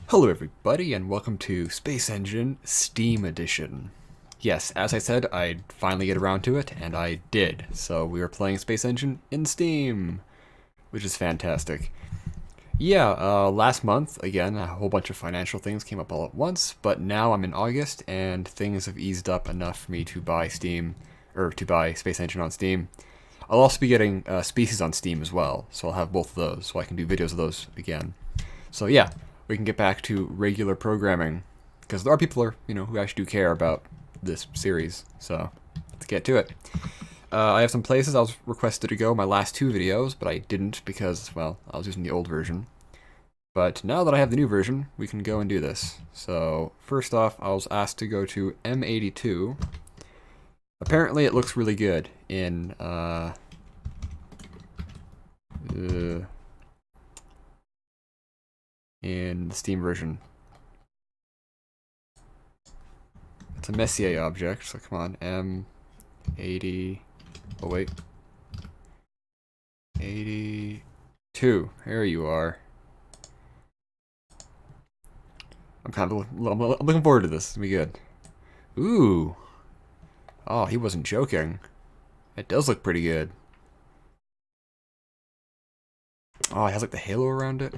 Hello everybody and welcome to Space Engine Steam Edition. Yes, as I said, I'd finally get around to it, and I did. So we are playing Space Engine in Steam, which is fantastic. Yeah, last month, again, a whole bunch of financial things came up all at once, but now I'm in August, and things have eased up enough for me to buy Space Engine on Steam. I'll also be getting Species on Steam as well, so I'll have both of those, so I can do videos of those again. So yeah, we can get back to regular programming because there are people who actually do care about this series. So let's get to it. I have some places I was requested to go my last two videos, but I didn't because, well, I was using the old version. But now that I have the new version, we can go and do this. So first off, I was asked to go to M82. Apparently it looks really good in the Steam version. It's a Messier object, so come on, M80, oh wait, 82, there you are. I'm looking forward to this, it'll be good. Ooh, oh, he wasn't joking. It does look pretty good. Oh, it has like the halo around it.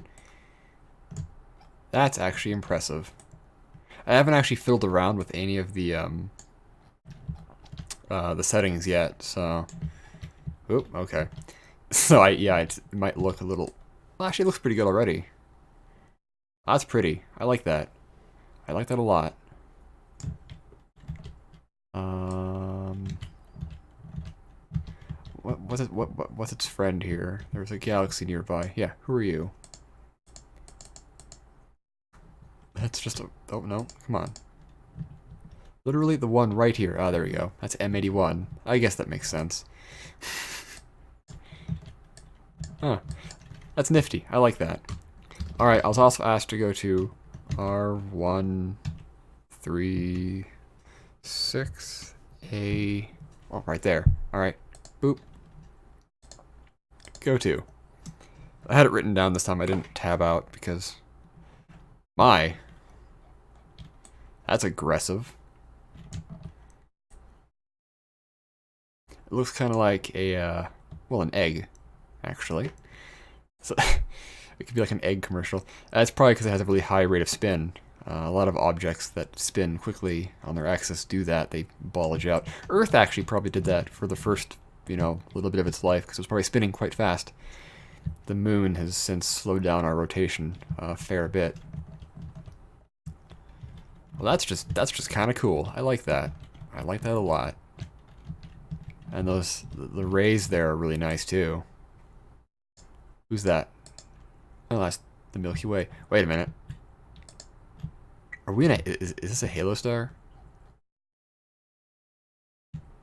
That's actually impressive. I haven't actually fiddled around with any of the settings yet, so. Oop, okay. So it might look a little. Well, actually, it looks pretty good already. That's pretty. I like that. I like that a lot. What's its friend here? There's a galaxy nearby. Yeah, who are you? That's just a... Oh, no. Come on. Literally the one right here. Ah, there we go. That's M81. I guess that makes sense. Huh. That's nifty. I like that. Alright, I was also asked to go to R136A... Oh, right there. Alright. Boop. Go to. I had it written down this time. I didn't tab out because... My... That's aggressive. It looks kind of like a, well, an egg, actually. So it could be like an egg commercial. That's probably because it has a really high rate of spin. A lot of objects that spin quickly on their axis do that. They bulge out. Earth actually probably did that for the first, little bit of its life because it was probably spinning quite fast. The moon has since slowed down our rotation a fair bit. Well, that's just kind of cool. I like that. I like that a lot. And the rays there are really nice too. Who's that? Oh, that's the Milky Way. Wait a minute. Are we in a? Is this a halo star?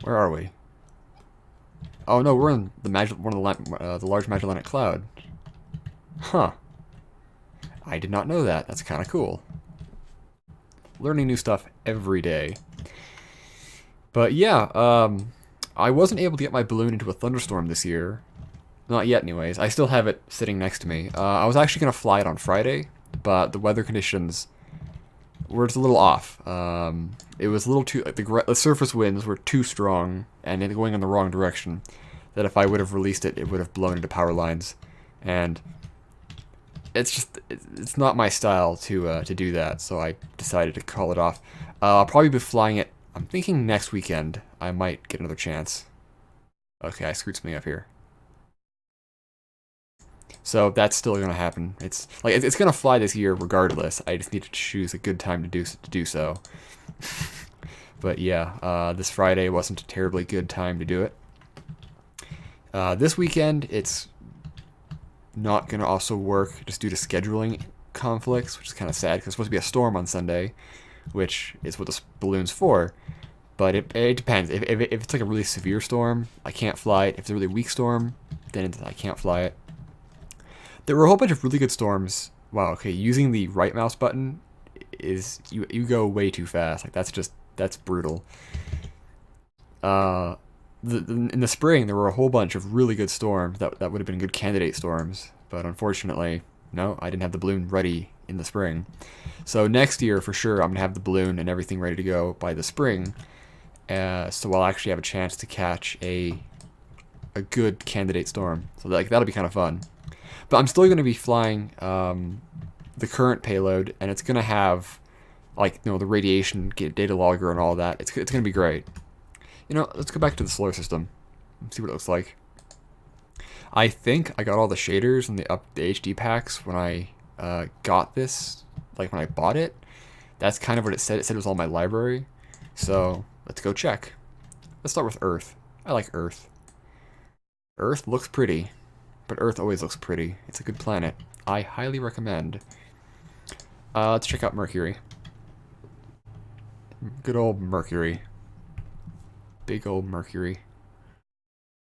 Where are we? Oh no, we're in the the Large Magellanic Cloud. Huh. I did not know that. That's kind of cool. Learning new stuff every day. But yeah, I wasn't able to get my balloon into a thunderstorm this year. Not yet, anyways. I still have it sitting next to me. I was actually going to fly it on Friday, but the weather conditions were just a little off. It was a little too... Like the surface winds were too strong and going in the wrong direction. That if I would have released it, it would have blown into power lines. And it's not my style to do that, so I decided to call it off. I'll probably be flying it. I'm thinking next weekend I might get another chance. Okay, I screwed something up here. So that's still gonna happen. It's gonna fly this year regardless. I just need to choose a good time to do so. But yeah, this Friday wasn't a terribly good time to do it. This weekend it's not going to also work just due to scheduling conflicts, which is kind of sad because it's supposed to be a storm on Sunday, which is what this balloon's for. But it depends. If it's like a really severe storm, I can't fly it. If it's a really weak storm, then I can't fly it. There were a whole bunch of really good storms. Wow, okay, using the right mouse button is, you go way too fast. Like, that's brutal. In the spring, there were a whole bunch of really good storms that would have been good candidate storms, but unfortunately, no, I didn't have the balloon ready in the spring. So next year, for sure, I'm going to have the balloon and everything ready to go by the spring. So I'll actually have a chance to catch a good candidate storm. So that'll be kind of fun. But I'm still going to be flying the current payload, and it's going to have, like, the radiation data logger and all that. It's going to be great. Let's go back to the solar system and see what it looks like. I think I got all the shaders and the HD packs when I got this, like when I bought it. That's kind of what it said. It said it was all my library. So let's go check. Let's start with Earth. I like Earth. Earth looks pretty, but Earth always looks pretty. It's a good planet. I highly recommend. Let's check out Mercury. Good old Mercury. Big old Mercury.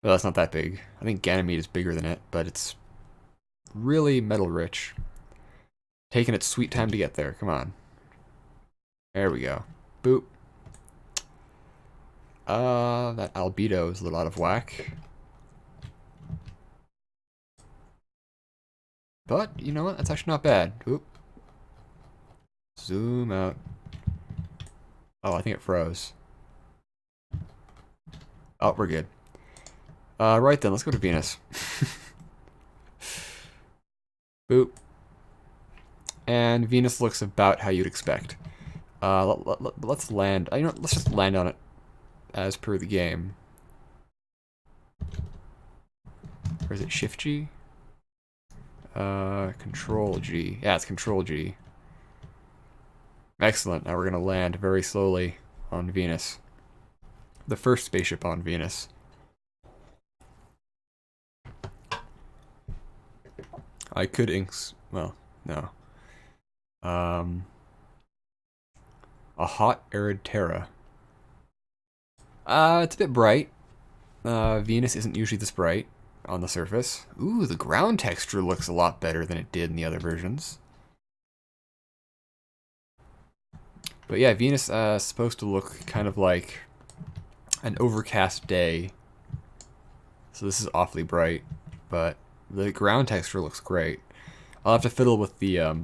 Well, that's not that big. I think Ganymede is bigger than it, but it's really metal rich. Taking its sweet time to get there. Come on. There we go. Boop. That albedo is a little out of whack. But, you know what? That's actually not bad. Oop. Zoom out. Oh, I think it froze. Oh, we're good. Right then, let's go to Venus. Boop. And Venus looks about how you'd expect. Let's land. Let's just land on it as per the game. Or is it Shift G? Control G. Yeah, it's Control G. Excellent. Now we're going to land very slowly on Venus. The first spaceship on Venus. I could well, no. A hot arid Terra. It's a bit bright. Venus isn't usually this bright on the surface. Ooh, the ground texture looks a lot better than it did in the other versions. But yeah, Venus is supposed to look kind of like an overcast day. So this is awfully bright, but the ground texture looks great. I'll have to fiddle with the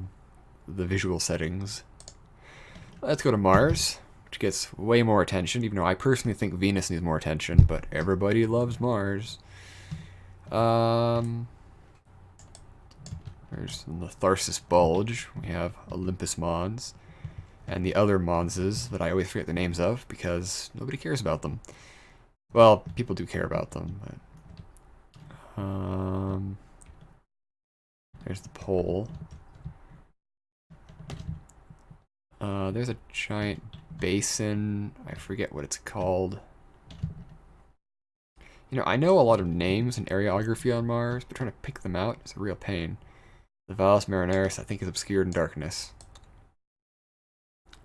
visual settings. Let's go to Mars, which gets way more attention, even though I personally think Venus needs more attention, but everybody loves Mars. There's the Tharsis Bulge. We have Olympus Mons. And the other Monses that I always forget the names of because nobody cares about them. Well, people do care about them, but... there's the pole. There's a giant basin. I forget what it's called. I know a lot of names and areography on Mars, but trying to pick them out is a real pain. The Valles Marineris, I think, is obscured in darkness.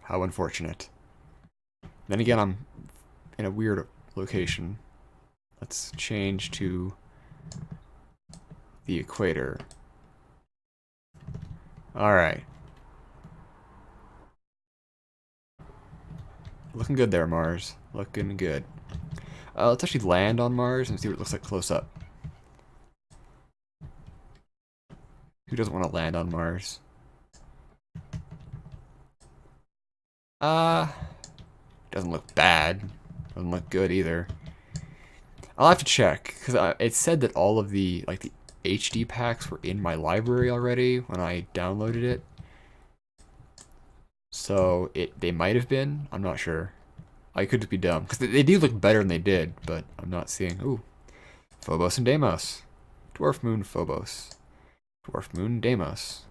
How unfortunate. Then again, I'm in a weird location. Let's change to the equator. Alright. Looking good there, Mars. Looking good. Let's actually land on Mars and see what it looks like close up. Who doesn't want to land on Mars? Doesn't look bad. Doesn't look good either. I'll have to check, because it said that all of the HD packs were in my library already when I downloaded it. So they might have been. I'm not sure. I could just be dumb, because they do look better than they did, but I'm not seeing. Ooh, Phobos and Deimos. Dwarf Moon Phobos. Dwarf Moon Deimos.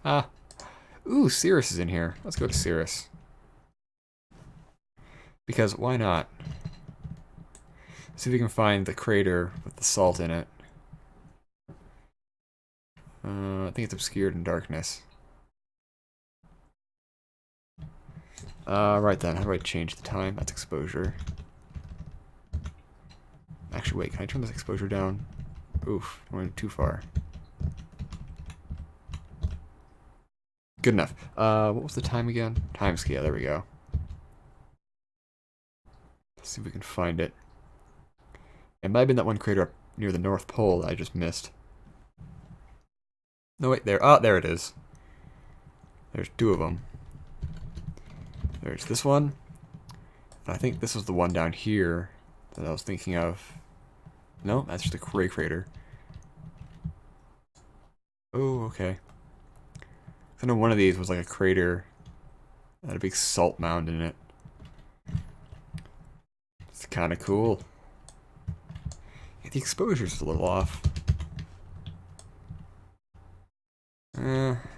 Ah. Ooh, Sirius is in here. Let's go to Sirius. Because why not? See if we can find the crater with the salt in it. I think it's obscured in darkness. Right then, how do I change the time? That's exposure. Actually, wait, can I turn this exposure down? Oof, I went too far. Good enough. What was the time again? Time scale, there we go. Let's see if we can find it. It might have been that one crater up near the North Pole that I just missed. No, wait, there. Oh, there it is. There's two of them. There's this one. And I think this was the one down here that I was thinking of. No, that's just a ray crater. Oh, okay. I know one of these was like a crater that had a big salt mound in it. It's kind of cool. Yeah, the exposure's a little off.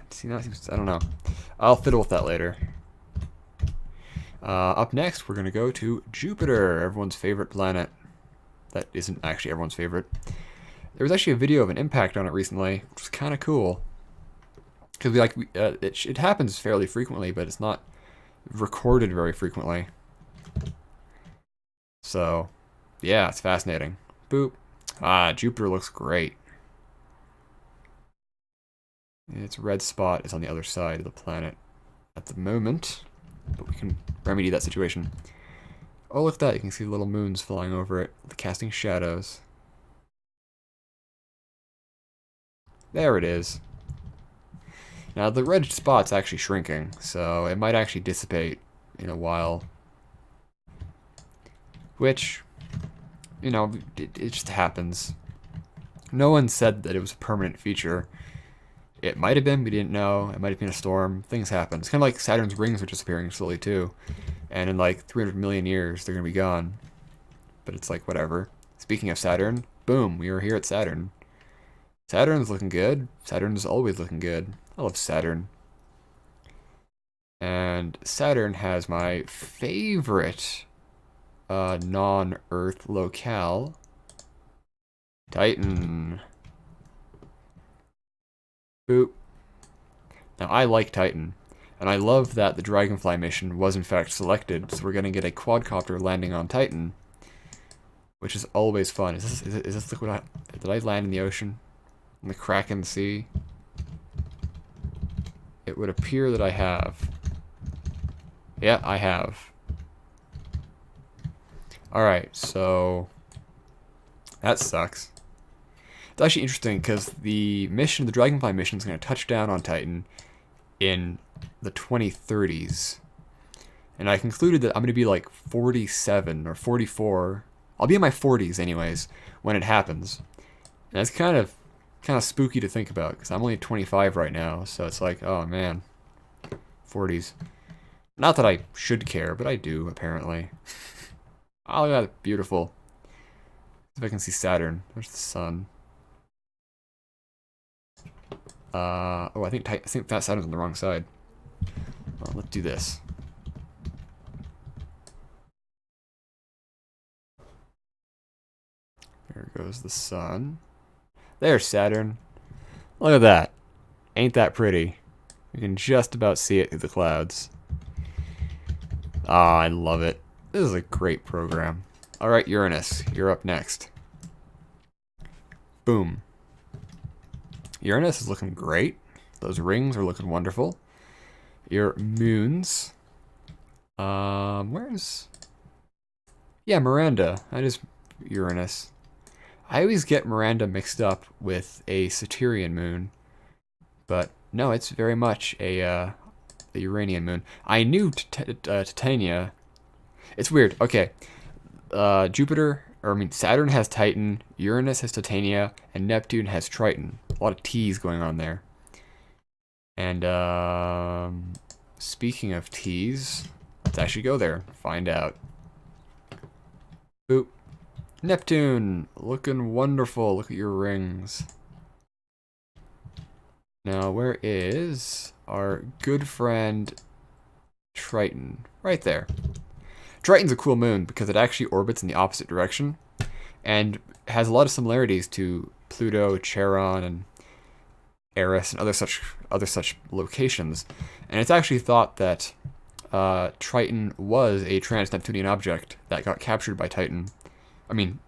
See, that seems, I don't know. I'll fiddle with that later. Up next, we're going to go to Jupiter, everyone's favorite planet. That isn't actually everyone's favorite. There was actually a video of an impact on it recently, which was kind of cool. Because it happens fairly frequently, but it's not recorded very frequently. So, yeah, it's fascinating. Boop. Jupiter looks great. Its red spot is on the other side of the planet at the moment, but we can remedy that situation. Oh, look at that. You can see little moons flying over it, casting shadows. There it is. Now, the red spot's actually shrinking, so it might actually dissipate in a while. Which, you know, it just happens. No one said that it was a permanent feature. It might have been, we didn't know. It might have been a storm. Things happen. It's kind of like Saturn's rings are disappearing slowly, too. And in like 300 million years, they're going to be gone. But it's like, whatever. Speaking of Saturn, boom, we are here at Saturn. Saturn's looking good. Saturn's always looking good. I love Saturn. And Saturn has my favorite non-Earth locale, Titan. Boop. Now, I like Titan, and I love that the Dragonfly mission was in fact selected, so we're going to get a quadcopter landing on Titan, which is always fun. Is this liquid? Did I land in the ocean? In the Kraken Sea? It would appear that I have. Yeah, I have. Alright, so that sucks. It's actually interesting because the Dragonfly mission is going to touch down on Titan in the 2030s. And I concluded that I'm going to be like 47 or 44. I'll be in my 40s anyways when it happens. And that's kind of spooky to think about because I'm only 25 right now. So it's like, oh man, 40s. Not that I should care, but I do apparently. Oh, look at that, beautiful. See if I can see Saturn. There's the sun. Oh, I think that Saturn's on the wrong side. Well, let's do this. There goes the sun. There's Saturn. Look at that. Ain't that pretty? You can just about see it through the clouds. Ah, I love it. This is a great program. Alright, Uranus, you're up next. Boom. Uranus is looking great. Those rings are looking wonderful. Your moons. Where's... Yeah, Miranda. That is Uranus. I always get Miranda mixed up with a Saturnian moon. But no, it's very much a Uranian moon. I knew Titania. It's weird. Okay. Saturn has Titan, Uranus has Titania, and Neptune has Triton. A lot of T's going on there. And speaking of T's, let's actually go there, find out. Boop. Neptune, looking wonderful. Look at your rings. Now, where is our good friend Triton? Right there. Triton's a cool moon because it actually orbits in the opposite direction and has a lot of similarities to Pluto, Charon, and Eris, and other such locations. And it's actually thought that Triton was a trans-Neptunian object that got captured by Titan. I mean,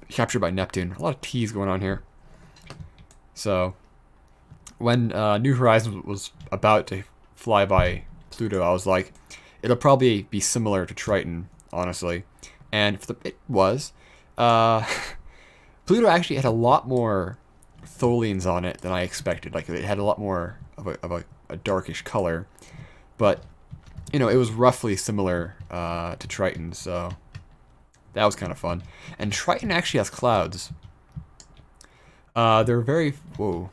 captured by Neptune. A lot of T's going on here. So, when New Horizons was about to fly by Pluto, I was like, it'll probably be similar to Triton, honestly. And it was. Pluto actually had a lot more Tholians on it than I expected. Like, it had a lot more a darkish color, but you know, it was roughly similar to Triton, so that was kind of fun. And Triton actually has clouds. They're very... Whoa.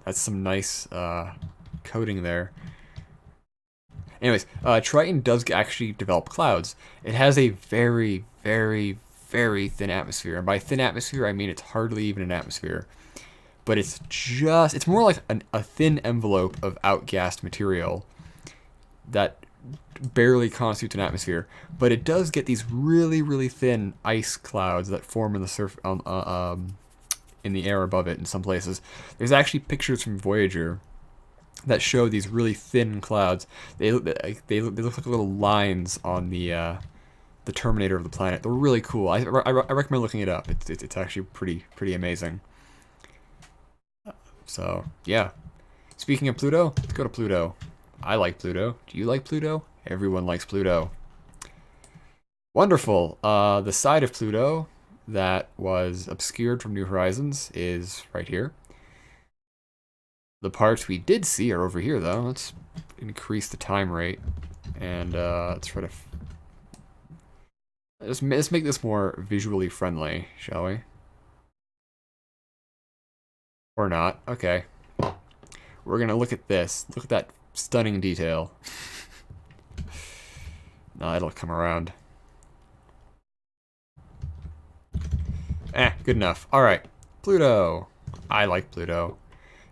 That's some nice coding there. Anyways, Triton does actually develop clouds. It has a very, very, very thin atmosphere. And by thin atmosphere, I mean it's hardly even an atmosphere. But it's just... It's more like a thin envelope of outgassed material that barely constitutes an atmosphere, but it does get these really, really thin ice clouds that form in the in the air above it in some places. There's actually pictures from Voyager that show these really thin clouds. They look like little lines on the terminator of the planet. They're really cool. I recommend looking it up. It's actually pretty amazing. So yeah. Speaking of Pluto, let's go to Pluto. I like Pluto. Do you like Pluto? Everyone likes Pluto. Wonderful. The side of Pluto that was obscured from New Horizons is right here. The parts we did see are over here, though. Let's increase the time rate. And let's try to... Let's make this more visually friendly, shall we? Or not. Okay. We're going to look at this. Look at that stunning detail. No, it'll come around. Good enough. Alright. Pluto. I like Pluto.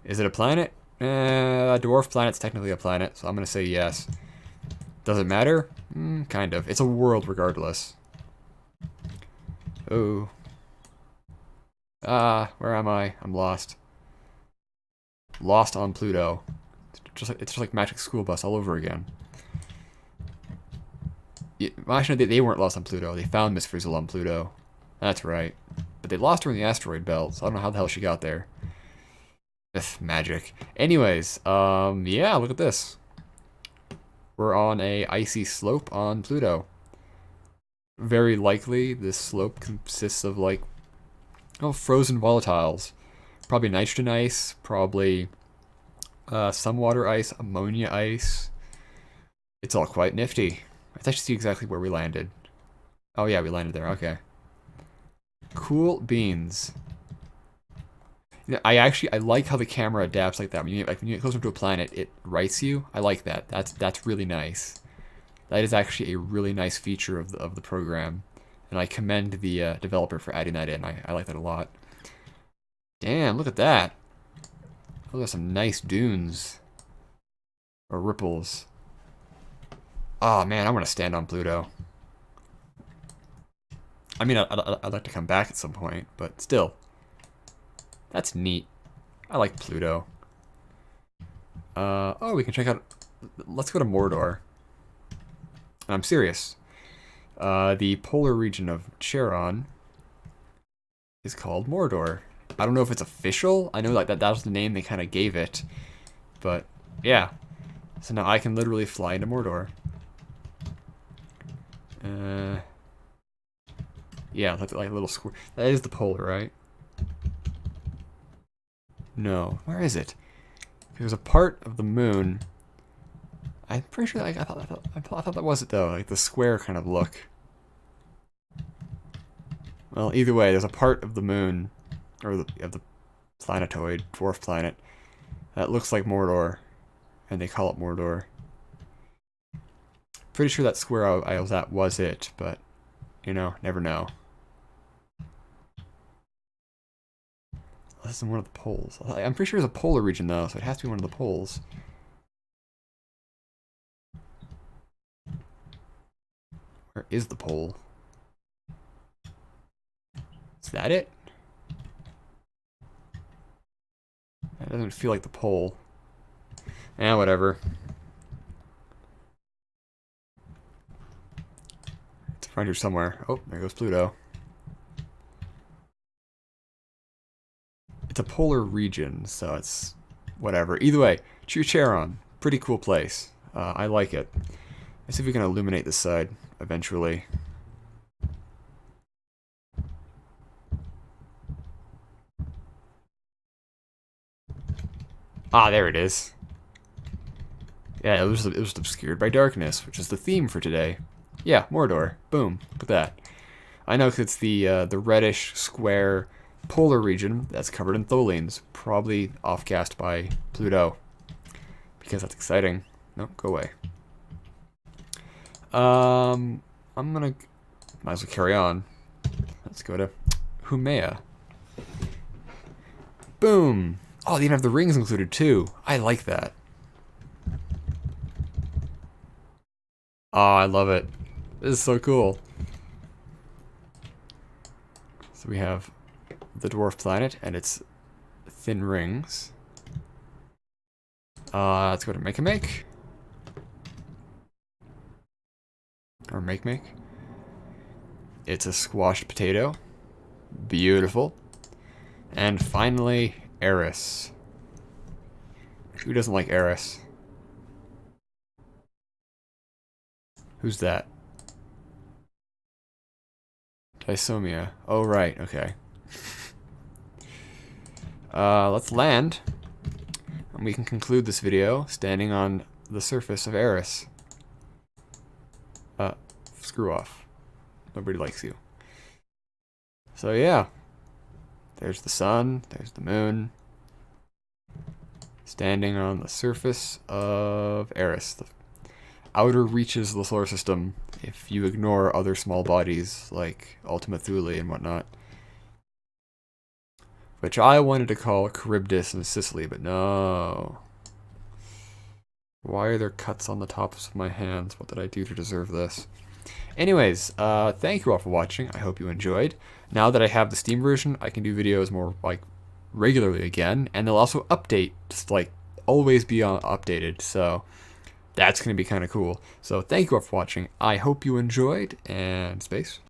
Is it a planet? A dwarf planet's technically a planet, so I'm going to say yes. Does it matter? Kind of. It's a world regardless. Oh. Where am I? I'm lost. Lost on Pluto. It's just like Magic School Bus all over again. Well, actually, they weren't lost on Pluto. They found Miss Frizzle on Pluto. That's right. But they lost her in the asteroid belt, so I don't know how the hell she got there. Ugh, magic. Anyways, yeah, look at this. We're on a icy slope on Pluto. Very likely, this slope consists of, like, frozen volatiles. Probably nitrogen ice, probably some water ice, ammonia ice. It's all quite nifty. Let's actually see exactly where we landed. Oh yeah, we landed there, okay. Cool beans. You know, I like how the camera adapts like that. When you get closer to a planet, it writes you. I like that. That's really nice. That is actually a really nice feature of the program, and I commend the developer for adding that in. I like that a lot. Damn, look at that. Look at some nice dunes or ripples. Oh man, I want to stand on Pluto. I mean, I'd like to come back at some point, but still. That's neat. I like Pluto. Oh, we can check out... Let's go to Mordor. I'm serious. The polar region of Charon is called Mordor. I don't know if it's official. I know like that was the name they kind of gave it. But, yeah. So now I can literally fly into Mordor. Yeah, like a little square. That is the polar, right? No. Where is it? There's a part of the moon. I'm pretty sure. Like, I thought that was it though. Like the square kind of look. Well, either way, there's a part of the moon, or of the planetoid dwarf planet, that looks like Mordor, and they call it Mordor. Pretty sure that square I was at was it, but you know, never know. This is one of the poles. I'm pretty sure there's a polar region though, so it has to be one of the poles. Where is the pole? Is that it? That doesn't feel like the pole. Whatever. It's around here somewhere. Oh, there goes Pluto. It's a polar region, so it's whatever. Either way, Charon, pretty cool place. I like it. Let's see if we can illuminate this side eventually. Ah, there it is. Yeah, it was obscured by darkness, which is the theme for today. Yeah, Mordor. Boom. Look at that. I know 'cause it's the reddish square polar region that's covered in tholins, probably offcast by Pluto, because that's exciting. No, go away. I'm gonna might as well carry on. Let's go to Humea. Boom. Oh, they even have the rings included too. I like that. Oh, I love it. This is so cool. So we have the dwarf planet and its thin rings. Let's go to make. Or make. It's a squashed potato. Beautiful. And finally, Eris. Who doesn't like Eris? Who's that? Samia. Oh, right. Okay. Let's land. And we can conclude this video standing on the surface of Eris. Screw off. Nobody likes you. So yeah. There's the sun. There's the moon. Standing on the surface of Eris. The outer reaches of the solar system if you ignore other small bodies like Ultima Thule and whatnot. Which I wanted to call Charybdis and Sicily, but no. Why are there cuts on the tops of my hands? What did I do to deserve this? Anyways, thank you all for watching. I hope you enjoyed. Now that I have the Steam version, I can do videos more like regularly again, and they'll also update, just like always be updated. So that's going to be kind of cool. So thank you all for watching. I hope you enjoyed, and space.